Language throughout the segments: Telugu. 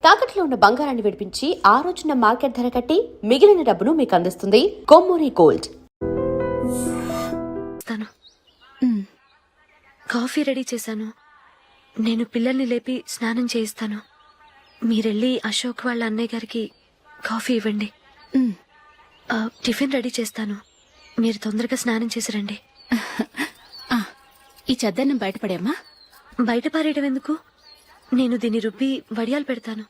తాకట్లో ఉన్న బంగారాన్ని విడిపించి ఆ రోజున మార్కెట్ ధర కట్టి మిగిలిన డబ్బును మీకు అందిస్తుంది కొమ్మూరి గోల్డ్. కాఫీ రెడీ చేశాను. నేను పిల్లల్ని లేపి స్నానం చేయిస్తాను. మీరెళ్ళి అశోక్ వాళ్ళ అన్నయ్య గారికి కాఫీ ఇవ్వండి. టిఫిన్ రెడీ చేస్తాను. మీరు తొందరగా స్నానం చేసి రండి. ఈ చెద్దన్నం బయటపడేమ్మా. బయట పారేయడం ఎందుకు? నేను దీన్ని రుబ్బి వడియాలు పెడతాను.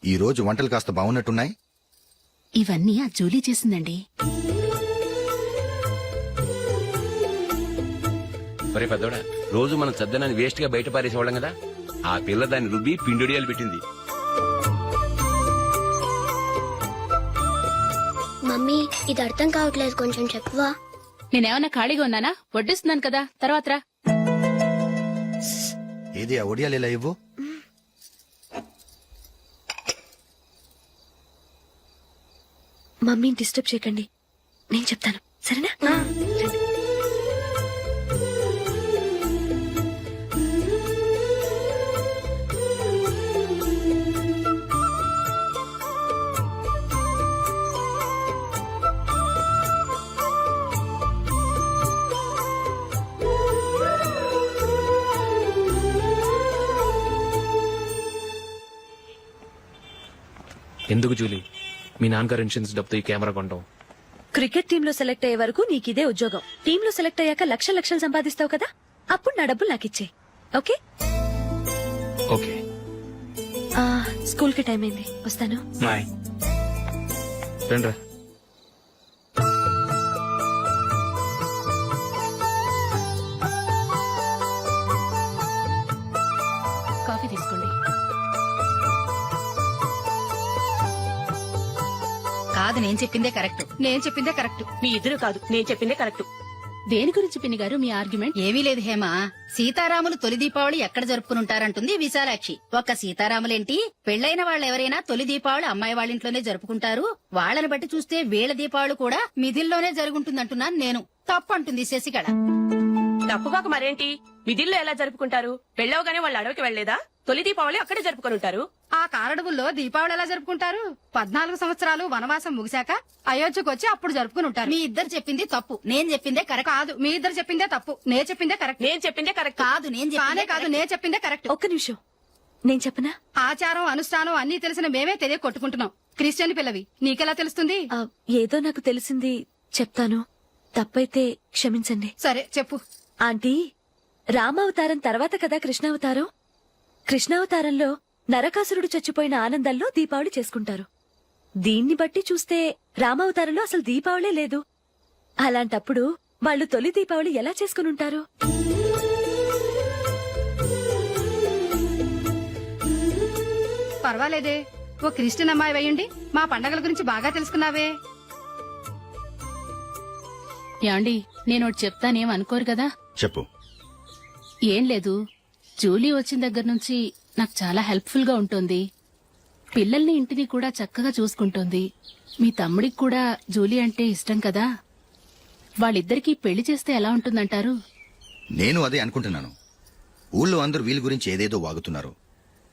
ఈ రోజు వంటలు కాస్త బాగున్నట్టున్నాయి. ఇవన్నీ ఆ జూలీ చేసిందండి. ఒరే పెద్దోడా, రోజు మనం చద్దనాన్ని వేస్ట్ గా బయట పారేసేవాళ్ళం కదా, ఆ పిల్ల దాన్ని రుబ్బి పిండొడియాలు పెట్టింది. మమ్మీ, ఇది అర్థం కావట్లేదు, కొంచెం చెప్పవా? నేనేమన్నా ఖాళీగా ఉన్నానా? వడ్డిస్తున్నాను కదా, తర్వాత రా. ఏది ఆ ఒడియాలు ఇలా ఇవ్వు. మమ్మీని డిస్టర్బ్ చేయకండి, నేను చెప్తాను, సరేనా? ఎందుకు జూలీ, మీ నాన్నగారు ఇన్సూరెన్స్ డబ్బుతో ఈ కెమెరా కొంటాం? క్రికెట్ టీమ్ లో సెలెక్ట్ అయ్యే వరకు నీకిదే ఉద్యోగం. టీమ్ లో సెలెక్ట్ అయ్యాక లక్షలు సంపాదిస్తావు కదా, అప్పుడు నా డబ్బులు నాకు ఇచ్చే. Okay okay. స్కూల్ కి టైం అయింది, వస్తాను. రండ్రా. కాఫీ తీసుకోండి. కాదు, నేను చెప్పిందే కరెక్ట్. మీ ఇద్దరు కాదు, నేను చెప్పిందే కరెక్ట్. దేని గురించి పిన్ని గారు మీ ఆర్గ్యుమెంట్? ఏమీ లేదు హేమ. సీతారాములు తొలి దీపావళి ఎక్కడ జరుపుకుంటారంటుంది విశాలాక్షి. ఒక్క సీతారాములేంటి, పెళ్లైన వాళ్ళెవరైనా తొలి దీపావళి అమ్మాయి వాళ్ళింట్లోనే జరుపుకుంటారు. వాళ్ళని బట్టి చూస్తే వీళ్ళ దీపావళి కూడా మిథిల్లోనే జరుగుంటుందంటున్నాను నేను. తప్పు అంటుంది శశికళ. తప్పుగాక మరేంటి, విధుల్లో ఎలా జరుపుకుంటారు? పెళ్ళవగానే వాళ్ళు అడవికి వెళ్లేదా? తొలి దీపావళి అక్కడే జరుపుకొని ఉంటారు. ఆ కారడవుల్లో దీపావళి ఎలా జరుపుకుంటారు? 14 సంవత్సరాలు వనవాసం ముగిశాక అయోధ్యకు వచ్చి అప్పుడు జరుపుకుని ఉంటారు. మీ ఇద్దరు చెప్పింది తప్పు, నేను చెప్పిందే కరెక్ట్. కాదు, మీ ఇద్దరు చెప్పిందే తప్పు, నేను చెప్పిందే కరెక్ట్. నేను చెప్పిందే కరెక్ట్. కాదు, నేను చెప్పిందే కరెక్ట్. ఒక్క నిమిషం, నేను చెప్పనా? ఆచారం అనుష్ఠానం అన్ని తెలిసిన మేమే తెలియ కొట్టుకుంటున్నాం. క్రిస్టియన్ పిల్లవి, నీకెలా తెలుస్తుంది? ఏదో నాకు తెలిసింది చెప్తాను, తప్పైతే క్షమించండి. సరే చెప్పు. ఆంటీ, రామావతారం తర్వాత కదా కృష్ణావతారం. కృష్ణావతారంలో నరకాసురుడు చచ్చిపోయిన ఆనందంలో దీపావళి చేసుకుంటారు. దీన్ని బట్టి చూస్తే రామావతారంలో అసలు దీపావళే లేదు. అలాంటప్పుడు వాళ్ళు తొలి దీపావళి ఎలా చేసుకునుంటారు? పర్వాలేదే, ఓ క్రిస్టియన్ అమ్మాయి అయ్యుండి మా పండగల గురించి బాగా తెలుసుకున్నావే. యాండి, నేనోటి చెప్తానేం అనుకోరు కదా? చెప్పు. ఏం లేదు, జూలీ వచ్చిన దగ్గర నుంచి నాకు చాలా హెల్ప్ఫుల్ గా ఉంటుంది. పిల్లల్ని ఇంటిని కూడా చక్కగా చూసుకుంటోంది. మీ తమ్ముడికి కూడా జూలీ అంటే ఇష్టం కదా. వాళ్ళిద్దరికీ పెళ్లి చేస్తే ఎలా ఉంటుందంటారు? నేను అదే అనుకుంటున్నాను. ఊళ్ళో అందరూ వీళ్ళ గురించి ఏదేదో వాగుతున్నారు.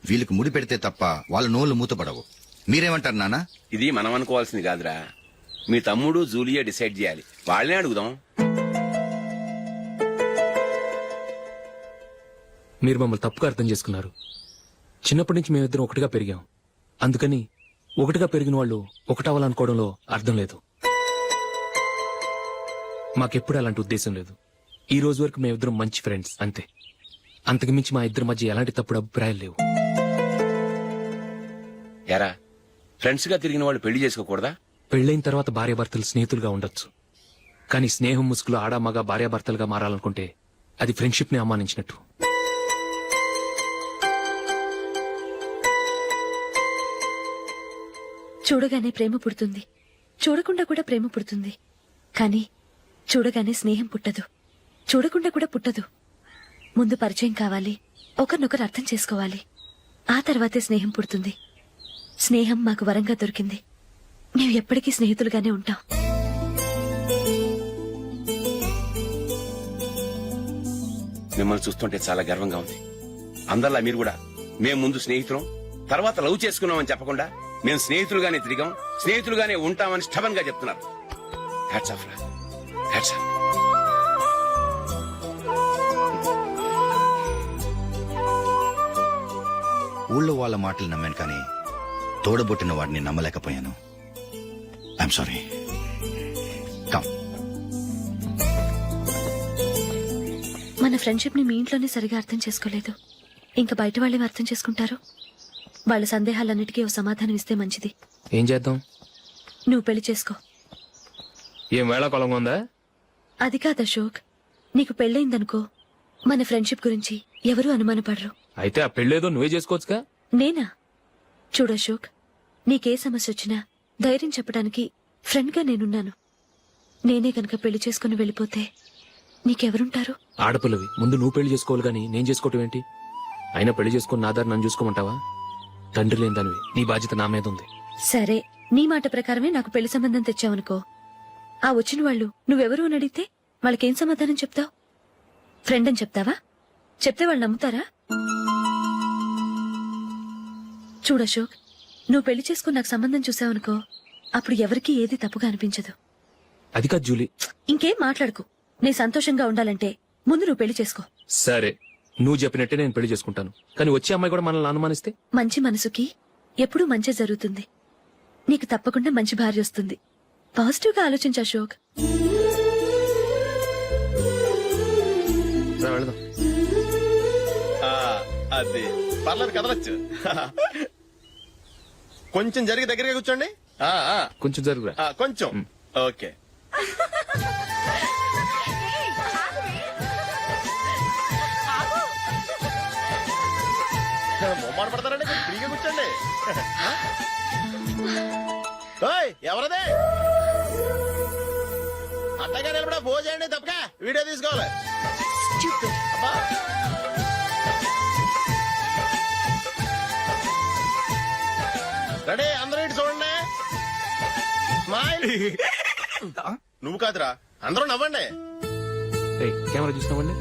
వీళ్ళకి ముడి పెడితే తప్ప వాళ్ళ నోళ్లు మూతపడవు. మీరేమంటారు నాన్న? ఇది మనం అనుకోవాల్సింది కాదురా, మీ తమ్ముడు జూలియా డిసైడ్ చేయాలి. వాళ్ళనే అడుగుదాం. మీరు మమ్మల్ని తప్పుగా అర్థం చేసుకున్నారు. చిన్నప్పటి నుంచి మేమిద్దరం ఒకటిగా పెరిగాం. అందుకని ఒకటిగా పెరిగిన వాళ్ళు ఒకటవ్వాలనుకోవడంలో అర్థం లేదు. మాకెప్పుడు అలాంటి ఉద్దేశం లేదు. ఈ రోజు వరకు మేమిద్దరం మంచి ఫ్రెండ్స్ అంతే. అంతకుమించి మా ఇద్దరి మధ్య ఎలాంటి తప్పుడు అభిప్రాయాలు లేవు. ఎరా, ఫ్రెండ్స్ గా తిరిగిన వాళ్ళు పెళ్లి చేసుకోకూడదా? పెళ్లైన తర్వాత భార్యాభర్తలు స్నేహితులుగా ఉండొచ్చు. కానీ స్నేహం ముసుగులో ఆడా మగ భార్యాభర్తలుగా మారాలనుకుంటే అది ఫ్రెండ్షిప్ ని అవమానించినట్టు. చూడగానే ప్రేమ పుడుతుంది, చూడకుండా కూడా ప్రేమ పుడుతుంది. కానీ చూడగానే స్నేహం పుట్టదు, చూడకుండా కూడా పుట్టదు. ముందు పరిచయం కావాలి, ఒకరినొకరు అర్థం చేసుకోవాలి, ఆ తర్వాతే స్నేహం పుడుతుంది. స్నేహం మాకు వరంగా దొరికింది. మేము ఎప్పటికీ స్నేహితులుగానే ఉంటాం. మిమ్మల్ని చూస్తుంటే చాలా గర్వంగా ఉంది. అందరిలా మీరు కూడా మేము ముందు స్నేహితులం, తర్వాత లవ్ చేసుకున్నామని చెప్పకుండా మేము స్నేహితులుగానే తిరిగాం, స్నేహితులుగానే ఉంటామని స్టబన్ గా చెప్తున్నారు. హ్యాట్స్ ఆఫ్ రా, హ్యాట్స్ ఆఫ్. ఊళ్ళో వాళ్ళ మాటలు నమ్మాను కానీ తోడబుట్టిన వాడిని నమ్మలేకపోయాను. I'm sorry. కమ్. మన ఫ్రెండ్షిప్ ని మీ ఇంట్లోనే సరిగా అర్థం చేసుకోలేదు, ఇంకా బయట వాళ్ళేం అర్థం చేసుకుంటారు? వాళ్ళ సందేహాలన్నిటికీ ఓ సమాధానం ఇస్తే మంచిది. ఏం చేద్దాం? నువ్వు పెళ్లి చేసుకో. ఏం వేళ కొలంగా ఉందా? అది కాదు అశోక్, నీకు పెళ్ళయిందనుకో మన ఫ్రెండ్షిప్ గురించి ఎవరూ అనుమానపడరు. అయితే ఆ పెళ్ళేదో నువ్వే చేసుకోవచ్చుగా. నేనా? చూడు అశోక్, నీకే సమస్య వచ్చినా ధైర్యం చెప్పడానికి ఫ్రెండ్ గా నేనున్నాను. నేనే గనక పెళ్లి చేసుకుని వెళ్ళిపోతే నీకెవరుంటారు? ఆడపిల్లవి, ముందు నువ్వు పెళ్లి చేసుకోవాలి గానీ నేను చేసుకోవటం ఏంటి? అయినా పెళ్లి చేసుకుని నా దారి నన్ను చూసుకోమంటావా? తండ్రి లేని దానివి, నీ బాధ్యత నా మీద ఉంది. సరే, నీ మాట ప్రకారమే నాకు పెళ్లి సంబంధం తెచ్చావనుకో, ఆ వచ్చిన వాళ్ళు నువ్వెవరు అని అడిగితే వాళ్ళకేం సమాధానం చెప్తావు? ఫ్రెండ్ అని చెప్తావా? చెప్తే వాళ్ళు నమ్ముతారా? చూడు అశోక్, నువ్వు పెళ్లి చేసుకుని నాకు సంబంధం చూసావనుకో, అప్పుడు ఎవరికీ ఏది తప్పుగా అనిపించదు. అది కాదు జూలీ. ఇంకేం మాట్లాడుకు. నీ సంతోషంగా ఉండాలంటే ముందు నువ్వు పెళ్లి చేసుకో. సరే, నువ్వు చెప్పినట్టే నేను పెళ్లి చేసుకుంటాను. కానీ వచ్చే అమ్మాయి కూడా మనల్ని అనుమానిస్తే? మంచి మనసుకి ఎప్పుడూ మంచి జరుగుతుంది. నీకు తప్పకుండా మంచి భార్య వస్తుంది. పాజిటివ్ గా ఆలోచించు అశోక్. రా, వెళదాం. అది పర్లేదు, కదలొచ్చు. కొంచెం జరిగి దగ్గరగా కూర్చోండి. కొంచెం జరుగురా. కొంచెం. ఓకే. మొమ్మాట పడతారండి, కొంచెం ఫ్రీగా కూర్చోండి. ఓయ్, ఎవరదే? అట్టగా నిలబడా భోజనండి, తప్పక వీడియో తీసుకోవాలి. అబ్బా. రెడీ, అందరూ ఇటు చూడండి. స్మైల్. నువ్వు కాదురా, అందరూ నవ్వండి. ఏయ్, కెమెరా చూసినావండి.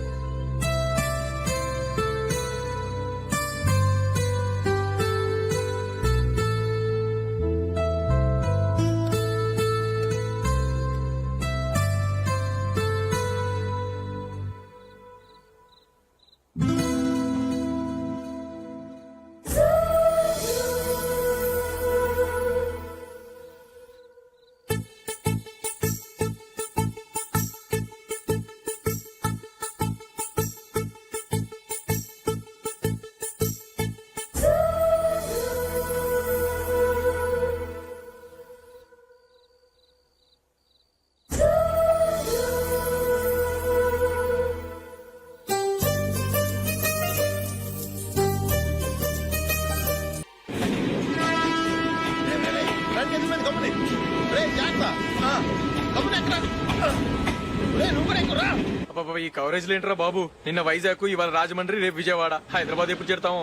ఈ కవరేజ్ లేంట్రా బాబు. నిన్న వైజాగ్, ఇవాళ రాజమండ్రి, రేపు విజయవాడ, హైదరాబాద్ ఎప్పుడు చేరుతాము?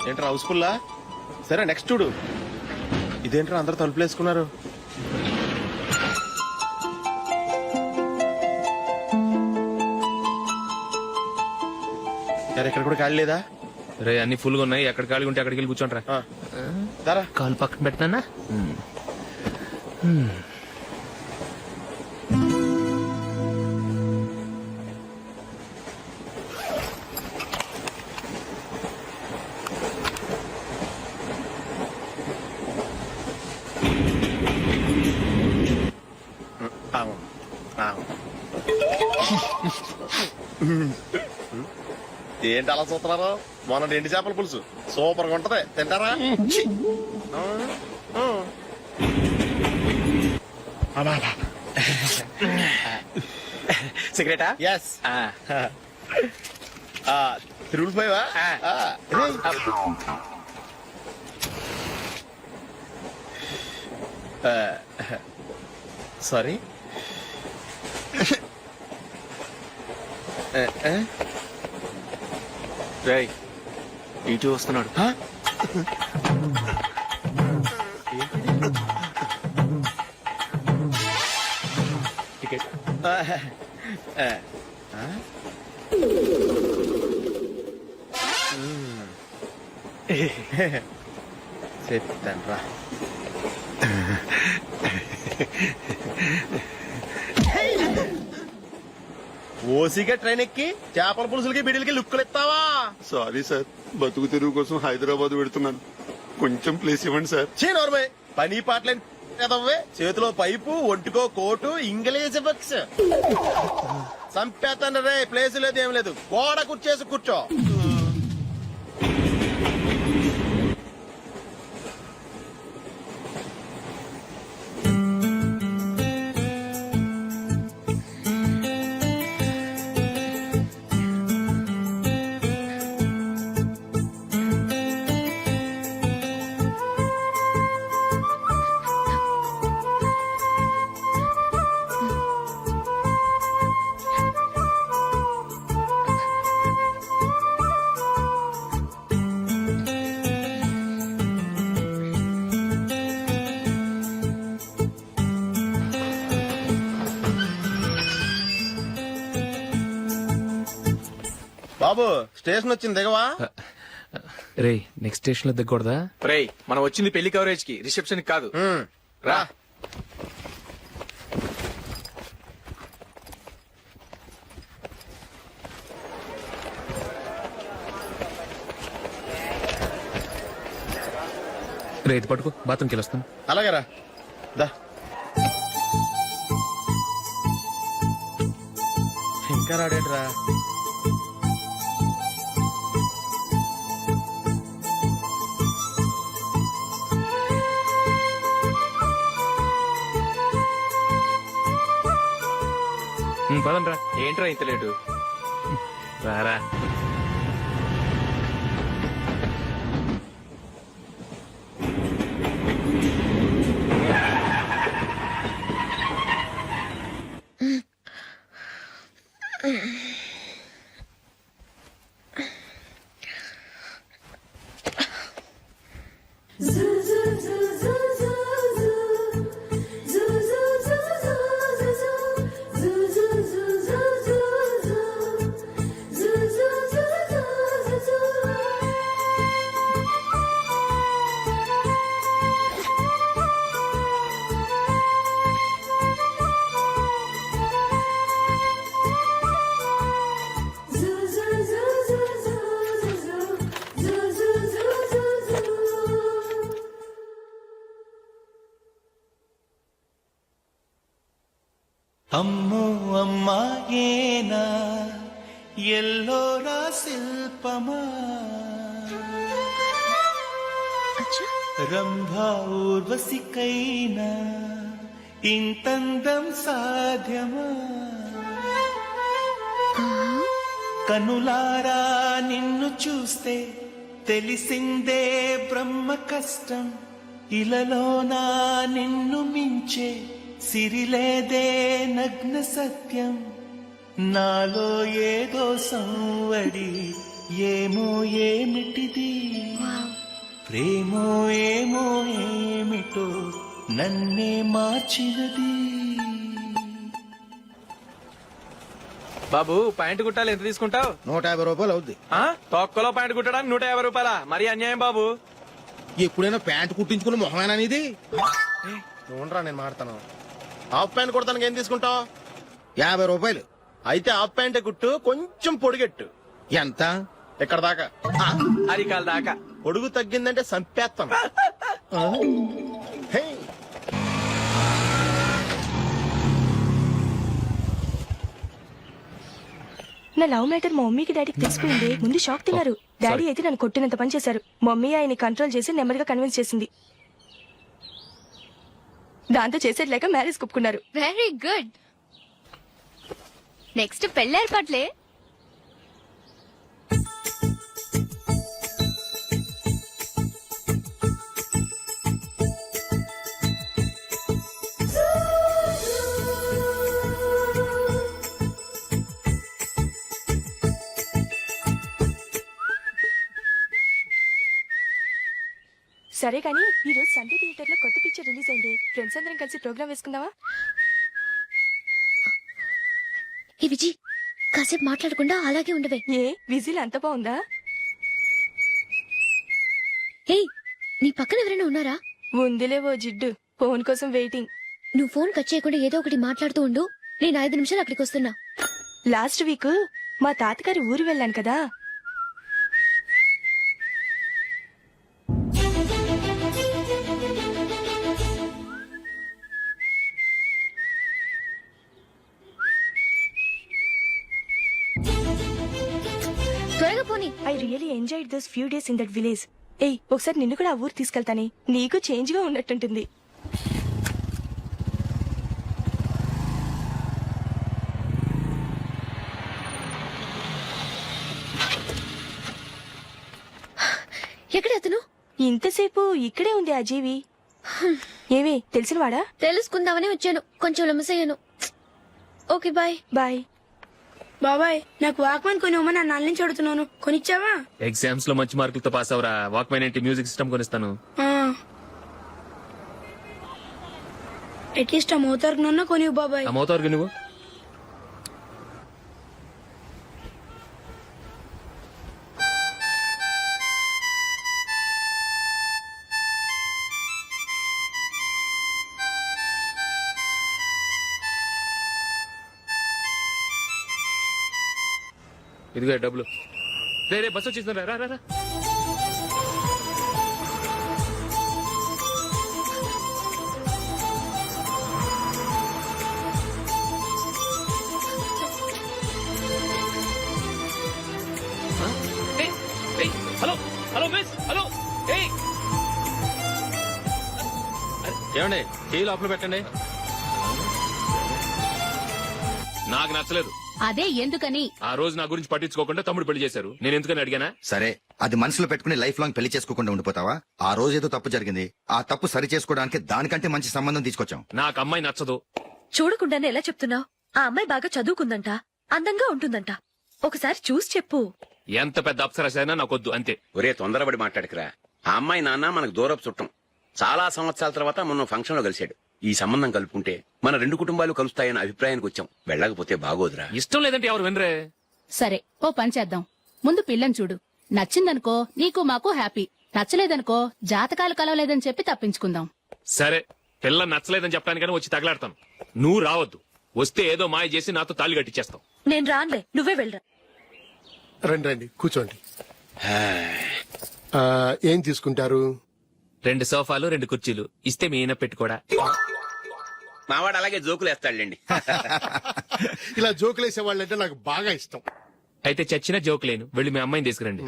ఏంట్రా హౌస్ఫుల్లా? సరే నెక్స్ట్ చూడు. ఇదేంట్రా అందరు తలుపులు వేసుకున్నారు? ఇక్కడ కూడా ఖాళీ లేదా? రే, అన్ని ఫుల్ గా ఉన్నాయి. ఎక్కడ ఖాళీ ఉంటే అక్కడికి వెళ్ళి కూర్చోంటారా. దారా, కాలు పక్కన పెట్టినా. ఏంటి అలా చూస్తున్నారు? మొన్న ఎండి చేపల పులుసు సూపర్ గా ఉంటది, తింటారా? సిగరెటా? ఎస్ రూల్ 5 సారీ రేయ్ ఇటు వస్తున్నాడు. టికెట్. చెప్తాను రా. ఓసిగా ట్రైన్ ఎక్కి చేపల పులుసులకి బిడిలకి లుక్కులు ఇస్తావా? సారీ సార్, బతుకు తెరువు కోసం హైదరాబాద్ పెడుతున్నాను. కొంచెం ప్లేస్ ఇవ్వండి సార్. నోర్మే పని పాటలేని కదవ్వే. చేతిలో పైపు, ఒంటికో కోటు, ఇంగ్లీష్ బుక్స్. సంపేతాను రే. ప్లేస్ లేదు ఏం లేదు. గోడ కుర్చేసి కూర్చో. బాబు స్టేషన్ వచ్చింది దిగవా? రే నెక్స్ట్ స్టేషన్ లో దిగకూడదా? రేయ్ మనం వచ్చింది పెళ్లి కవరేజ్ కి, రిసెప్షన్ కాదు. రా. రే ఇది పట్టుకో, బాత్రూమ్కి వెళ్ళొస్తాను. అలాగే రా. దా. ఇంకా రాడేట్రా? పదండ్రా. ఏంట్రా ఇంత లేటు? రారా. అమ్మో అమ్మాయేనా ఎల్లోరా శిల్పమా రంభా ఊర్వశికైనా ఇంతందం సాధ్యమా కనులారా నిన్ను చూస్తే తెలిసిందే బ్రహ్మ కష్టం ఇలలోనా నిన్ను మించే సిరిలేదే నగ్న సత్యం నాలో ఏదో సంవడి ఏమో ఏమిటిది ప్రేమో ఏమో ఏమిటో నన్నే మార్చినది. బాబు ప్యాంటు కుట్టాలి, ఎంత తీసుకుంటావు? 150 రూపాయలు అవుద్ది. తొక్కలో ప్యాంటు కుట్టడానికి 150 రూపాయల? మరి అన్యాయం బాబు. ఎప్పుడైనా ప్యాంటు కుట్టించుకుని మొహమేనా ఇది? చూడరా నేను మాడతాను. హాఫ్ ప్యాంట్ కుడతానికి ఏం తీసుకుంటావు? 50 రూపాయలు. అయితే హాఫ్ ప్యాంటే కుట్టు, కొంచెం పొడిగెట్టు. ఎంత? ఇక్కడ దాకా. అరికాల దాకా. పొడుగు తగ్గిందంటే సంపేస్తాను. హే. నా లవ్ మ్యాటర్ మా మమ్మీకి డాడీకి తెలిసిపోయింది. ముందు షాక్ తిన్నారు. డాడీ అయితే నన్ను కొట్టినంత పని చేశారు. మమ్మీ ఆయన్ని కంట్రోల్ చేసి నెమ్మదిగా కన్విన్స్ చేసింది. దాంతో చేసేట్లేక మ్యారేజ్ ఒప్పుకున్నారు. Very good. నెక్స్ట్ పెళ్లి ఏర్పాట్లే. సరే కానీ ఈ రోజు సండే థియేటర్ లో కొత్త పిక్చర్ రిలీజ్ అయింది. ఫ్రెండ్స్ అందరం కలిసి ప్రోగ్రామ్ వేసుకుందామా? ఈ విజి కాసేపు మాట్లాడకుండా అలాగే ఉండవే. ఏ విజిల్ అంత బాగుందా? ఏయ్, నీ పక్కన ఎవరైనా ఉన్నారా? ఉందిలే ఓ జిడ్డు, ఫోన్ కోసం వెయిటింగ్. నువ్వు ఫోన్ కట్ చేయకుండా ఏదో ఒకటి మాట్లాడుతూ ఉండు. నేను 5 నిమిషాలు అక్కడికి వస్తున్నా. లాస్ట్ వీక్ మా తాతగారి ఊరు వెళ్ళాను కదా. త్వరగా పోనీ. I really enjoyed those few days in that village. ఏయ్, ఒకసారి నిన్ను కూడా ఆ ఊరు తీసుకెళ్తానే, నీకు చేంజ్ గా ఉన్నట్టుంటుంది. ఎక్కడ అతను? ఇంతసేపు ఇక్కడే ఉంది ఆ జీవి. ఏవే తెలిసినవాడా? తెలుసుకుందామని వచ్చాను, కొంచెం లమసయ్యాను. Okay bye. బాయ్. బాబాయ్, నాకు వాక్మన్ కొనివ్వమని నా నాన్న నుంచి అడుగుతున్నాను. కొనిచ్చావా? ఎగ్జామ్స్ లో మంచి మార్కులతో పాస్ అవరా, వాక్మెన్ ఏంటి మ్యూజిక్ సిస్టమ్ కొనిస్తాను. అట్లీస్ట్ ఆ మోతార్కు నన్న కొనివ్వు బాబాయ్. ఆ మోతారు నువ్వు ఇదిగో డబ్బులు. రే బస్ వచ్చేసింది, రా రా రా. Hello hello miss, hello. ఏమండి టీ లోపల పెట్టండి. నాకు నచ్చలేదు. అదే ఎందుకని? ఆ రోజు నా గురించి పట్టించుకోకుండా తమ్ముడు పెళ్లి చేశారు. నేను ఎందుకని అడిగానా? సరే, అది మనసులో పెట్టుకుని లైఫ్ లాంగ్ పెళ్లి చేసుకోకుండా ఉండిపోతావా? ఆ రోజు ఏదో తప్పు జరిగింది, ఆ తప్పు సరి చేసుకోవడానికి దానికంటే మంచి సంబంధం తీసుకొచ్చాం. నాకు అమ్మాయి నచ్చదు. చూడకుండానే ఎలా చెప్తున్నావు? ఆ అమ్మాయి బాగా చదువుకుందంట, అందంగా ఉంటుందంట. ఒకసారి చూసి చెప్పు. ఎంత పెద్ద అప్సరసైనా నాకొద్దు, అంతే. ఒరే తొందరపడి మాట్లాడకురా. ఆ అమ్మాయి నాన్న మనకు దూరపు చుట్టం. చాలా సంవత్సరాల తర్వాత మొన్న ఫంక్షన్ లో కలిశాడు. ఈ సంబంధం కలుపుకుంటే మన 2 కుటుంబాలు కలుస్తాయన్న అభిప్రాయానికి వచ్చాం. వెళ్ళకపోతే బాగోదురా. ఇష్టం లేదంటే ఎవరు వినరే. సరే, ఓ పని చేద్దాం. ముందు పిల్లని చూడు. నచ్చిందనుకో నీకు మాకు హ్యాపీ. నచ్చలేదనుకో జాతకాలు కలవలేదని చెప్పి తప్పించుకుందాం. సరే, పిల్ల నచ్చలేదని చెప్పడానికని వచ్చి తగలాడతాను. నువ్వు రావద్దు. వస్తే ఏదో మాయ చేసి నాతో తాళి కట్టించేస్తావు. నేను రానులే, నువ్వే వెళ్ళరా. రండి రండి కూర్చోండి. ఏం తీసుకుంటారు? 2 సోఫాలు 2 కుర్చీలు ఇస్తే మీ ఈయన పెట్టుకోడా. మావాడు అలాగే జోకులు వేస్తాడులేండి. ఇలా జోకులేసే వాళ్ళంటే నాకు బాగా ఇష్టం. అయితే చచ్చిన జోక్ లేను. వెళ్ళి మీ అమ్మాయిని తీసుకురండి.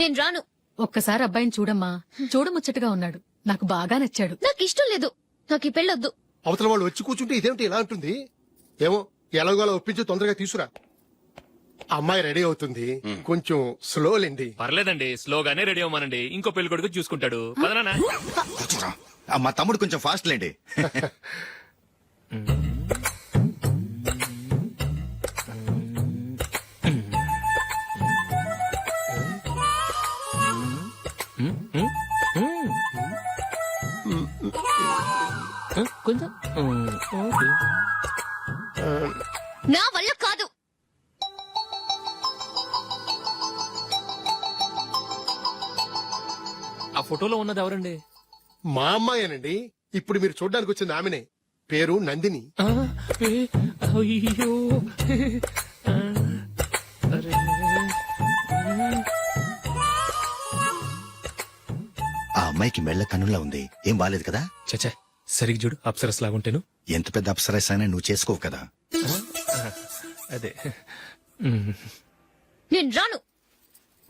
నేను రాను. ఒక్కసారి అబ్బాయిని చూడమ్మా. చూడముచ్చటగా ఉన్నాడు. నాకు బాగా నచ్చాడు. నాకు ఇష్టం లేదు. నాకు ఈ పెళ్ళొద్దు. అవతల వాళ్ళు వచ్చి కూర్చుంటే ఇదేమిటి ఇలా ఉంటుంది? ఏమో ఎలాగోలా ఒప్పించి తొందరగా తీసుకురా. అమ్మాయి రెడీ అవుతుంది, కొంచెం స్లో లేండి. పర్లేదండి, స్లోగానే రెడీ అవ్వమానండి. ఇంకో పెళ్లి కొడుకు చూసుకుంటాడు. పదనా. మా తమ్ముడు కొంచెం ఫాస్ట్ లేండి. కొంచెం నా వల్ల కాదు. ఆ ఫోటోలో ఉన్నది ఎవరండి? మా అమ్మాయేనండి. ఇప్పుడు మీరు చూడడానికి వచ్చింది ఆమెనే. పేరు నందిని. అయ్యో, ఆ అమ్మాయికి మెళ్ళ కన్నులా ఉంది. ఏం బాలేదు కదా? చచ్చా, సరిగ్గా చూడు. అప్సరస్ లాగుంటేను. ఎంత పెద్ద అప్సరస్ అయినా నువ్వు చేసుకోవు కదా. అదే. నేను రాను.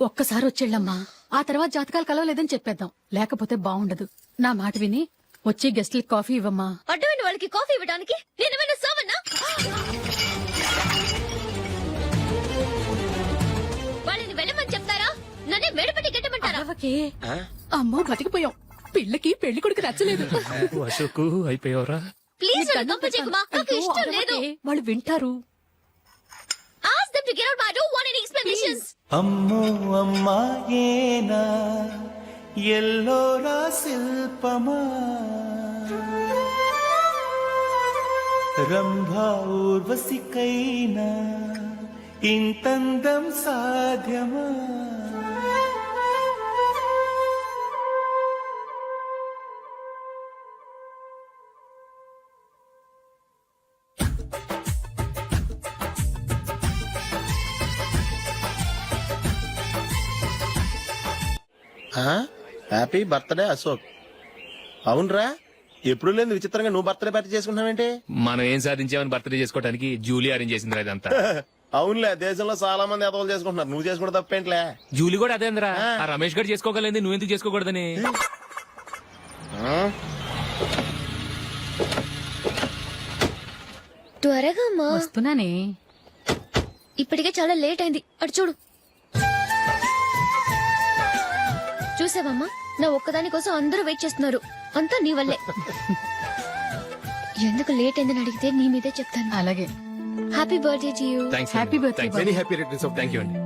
ఒక్కసారి వచ్చేళ్ళమ్మా ఆ తర్వాత జాతకాలు కలవలేదని చెప్పేద్దాం లేకపోతే బాగుండదు నా మాట విని వచ్చి గెస్ట్లకి కాఫీ ఇవ్వమ్మా అడ్డమైన వాళ్ళకి కాఫీ ఇవ్వడానికి నేనేమైనా సోమన్నా? వాళ్ళని వెళ్ళమని చెప్తారా? నన్నే మేడపట్టి గెట్టమంటారా? అరవకే. అమ్మో బతికిపోయాం పిల్లకి పెళ్లి కొడుకు నచ్చలేదు అశోక్ అయిపోయావరా? ప్లీజ్ నన్ను పంపించేయకుమా. నాకు ఇష్టం లేదు. వాళ్ళు వింటారు Ask them to get out. I don't want any explanations. అమ్మో అమ్మాయేనా ఎల్లోరా శిల్పమా రంభా ఊర్వశికైనా ఇంతందం సాధ్యమా హ్యాపీ బర్త్డే అశోక్. అవునరా, ఎప్పుడు లేదు విచిత్రంగా నువ్వు బర్త్డే పార్టీ చేసుకుంటున్నావేంటి? మనం ఏం సాధించామని బర్త్డే చేసుకోవడానికి జూలీ అరేంజ్ చేసిందిరా ఇదంతా. అవునులే, దేశంలో చాలా మంది ఎదవలు చేసుకుంటున్నారు, నువ్వు చేసుకుంటే తప్పేంట్లే. జూలీ కూడా అదేంద్రా, ఆ రమేష్ గారు చేసుకోగలేదు నువ్వెందుకు చేసుకోకూడదని. త్వరగా అమ్మా. వస్తున్నానే ఇప్పటికే చాలా లేట్ అయింది. అటు చూడు. చూసావమ్మా, నా ఒక్కదాని కోసం అందరూ వెయిట్ చేస్తున్నారు. అంతా నీ వల్లే. ఎందుకు లేట్ అయిందని అడిగితే నీ మీదే చెప్తాను. అలాగే happy birthday to you. Thanks happy birthday very happy returns of thank you అండి.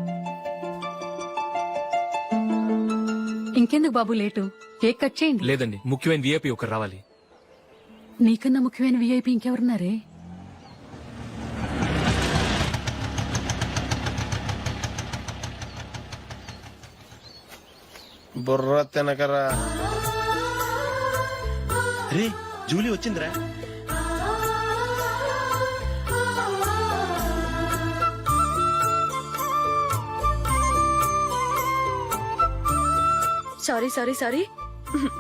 ఇంకెందుకు బాబు లేటు కేక్ కట్ చేయండి. లేదండి, ముఖ్యమైన విఐపి ఒకరు రావాలి. నీకన్నా ముఖ్యమైన విఐపి ఇంకెవరున్నారే? బుర్ర తినకరా. రే, జూలీ వచ్చిందిరా. Sorry sorry sorry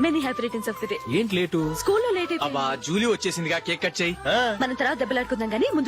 many happy returns of the day. ఏంటి లేటు? స్కూల్లో లేట్ అయిపోయింది. అబ్బా జూలీ వచ్చేసిందిగా కేక్ కట్ చేయి. మనం తర్వాత దెబ్బలాడుకుందాం గానీ ముందు